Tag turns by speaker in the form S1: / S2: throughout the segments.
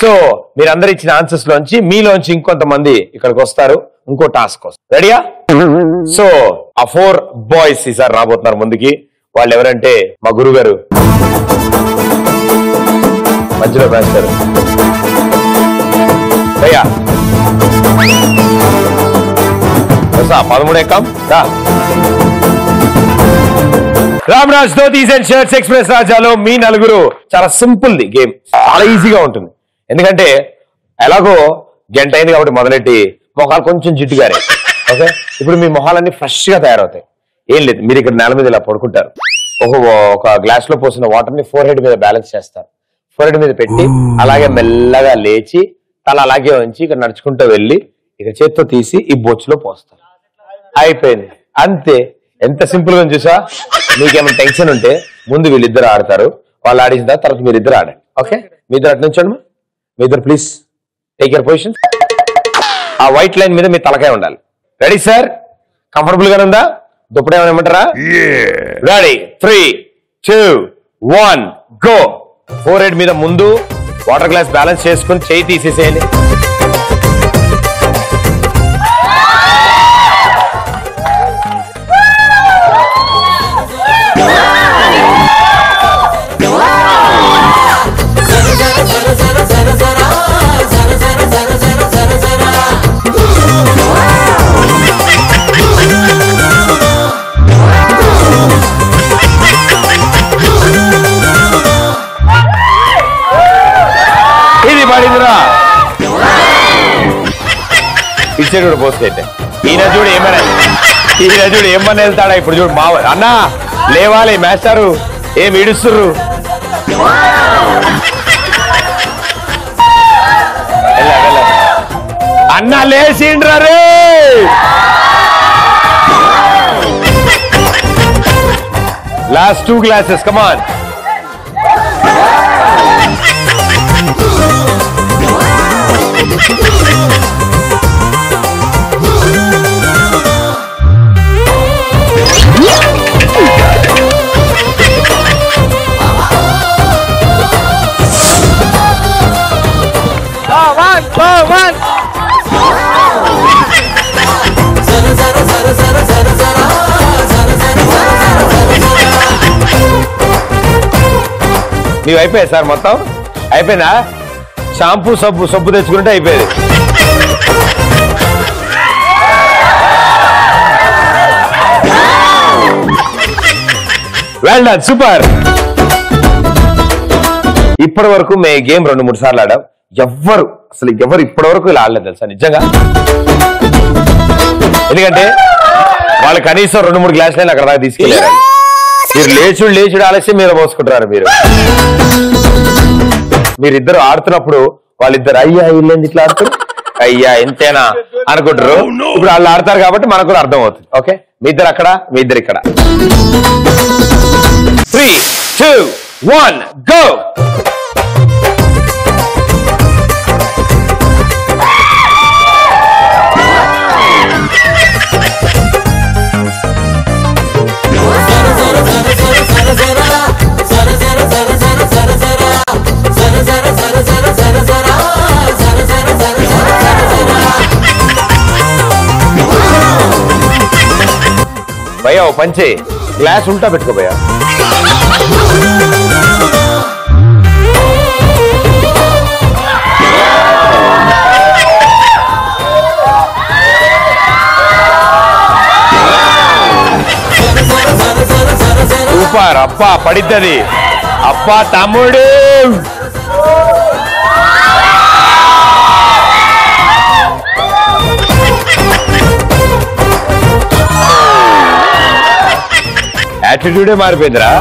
S1: So మీరందరూ ఇచ్చిన answers లోంచి మీలోంచి ఇంకొంతమంది ఇక్కడికి వస్తారు, ఇంకో టాస్క్ వస్తుంది. రెడీయా? సో ఆ 4 బాయ్స్ ఈసారి రాబోతున్నారు ముందుకి. వాళ్ళు ఎవరంటే మా గురువు గారు మధ్యలో రాస్తారు. భయ్యా 13 ఎక్కం Ramraj dhotis and shirts express రాజాలో మీ నలుగురు చాలా సింపుల్ ది గేమ్, చాలా ఈజీగా ఉంటుంది. ఎందుకంటే ఎలాగో గంట అయింది కాబట్టి మొదలెట్టి మొహాలు కొంచెం జిడ్డుగారే. ఓకే, ఇప్పుడు మీ మొహాలన్నీ ఫ్రెష్ గా తయారవుతాయి. ఏం లేదు, మీరు ఇక్కడ నేల మీద ఇలా పడుకుంటారు. ఒక గ్లాస్ లో పోసిన వాటర్ ని 4 హెడ్ మీద బ్యాలెన్స్ చేస్తారు. 4 హెడ్ మీద పెట్టి అలాగే మెల్లగా లేచి తల అలాగే ఉంచి ఇక్కడ నడుచుకుంటూ వెళ్ళి ఇక చేత్తో తీసి ఈ బొచ్చులో పోస్తారు. అయిపోయింది, అంతే. ఎంత సింపుల్ గా చూసా. మీకేమైనా టెన్షన్ ఉంటే ముందు వీళ్ళిద్దరు ఆడతారు, వాళ్ళు ఆడిన తర్వాత మీరిద్దరు ఆడండి. ఓకే, మీ ఇద్దరు అటు నుంచండి. మీ ఇద్దరు ప్లీజ్ టేక్ యువర్ పొజిషన్. ఆ వైట్ లైన్ మీద మీ తలకాయ ఉండాలి. Ready sir? కంఫర్టబుల్ గా ఉందా? దుప్పటి ఏమైనా ఇమ్మంటారా? Ready 3, 2, 1 go. 4 హెడ్ మీద ముందు వాటర్ గ్లాస్ బ్యాలెన్స్ చేసుకుని చేయి తీసేసేయండి. ఇచ్చేది కూడా పోస్ట్ అయితే ఈయన చూడు ఏమని వెళ్తాడా ఇప్పుడు. చూడు మా అన్నా లేవాలి, మేస్టారు ఏం ఈడుస్తుర్రు. అన్నా లేచిండ్రా రే. లాస్ట్ 2 గ్లాసెస్, కమాన్. నీవు అయిపోయాయి సార్, మొత్తం అయిపోయినా? షాంపూ సబ్బు తెచ్చుకుంటే అయిపోయేది. Well done, super. ఇప్పటి వరకు మే గేమ్ 2-3 సార్లు ఆడాం. ఎవరు ఇప్పటి వరకు ఇలా ఆడలేదు తెలుసా నిజంగా. ఎందుకంటే వాళ్ళు కనీసం 2-3 గ్లాసులైనా అక్కడ దాకా తీసుకెళ్ళారు. మీరు లేచుడు ఆలస్యం మీద పోసుకుంటారు. మీరిద్దరు ఆడుతున్నప్పుడు వాళ్ళిద్దరు అయ్యా ఇల్లేంది ఇట్లా ఆడుతారు, అయ్యా ఎంతేనా అనుకుంటారు. ఇప్పుడు వాళ్ళు ఆడతారు కాబట్టి మనకు కూడా అర్థం అవుతుంది. ఓకే, మీ ఇద్దరు అక్కడ, మీ ఇద్దరు ఇక్కడ. 3, 2, 1 గో. భయ్యా ఓ పంచే, గ్లాస్ ఉల్టా పెట్టుకో భయ్యా. సూపర్, అప్పా పడిద్దది. అప్పా తమ్ముడు. యాటిట్యూడే మారిపోయిందిరా.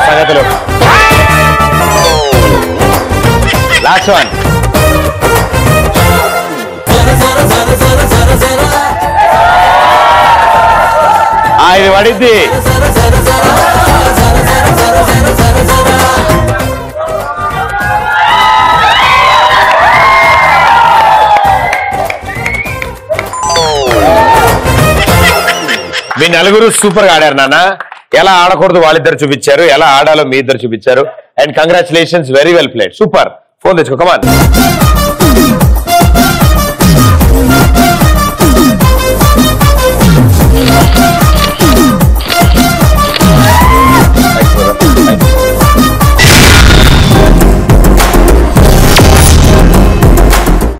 S1: సంగతులు లాస్ట్ వన్. ఇది పడిద్ది. మీ నలుగురు సూపర్ గా ఆడారు నాన్న. ఎలా ఆడకూడదు వాళ్ళిద్దరు చూపించారు, ఎలా ఆడాలో మీ ఇద్దరు చూపించారు. And congratulations, very well played, super. Phone తెచ్చుకో, కమాన్.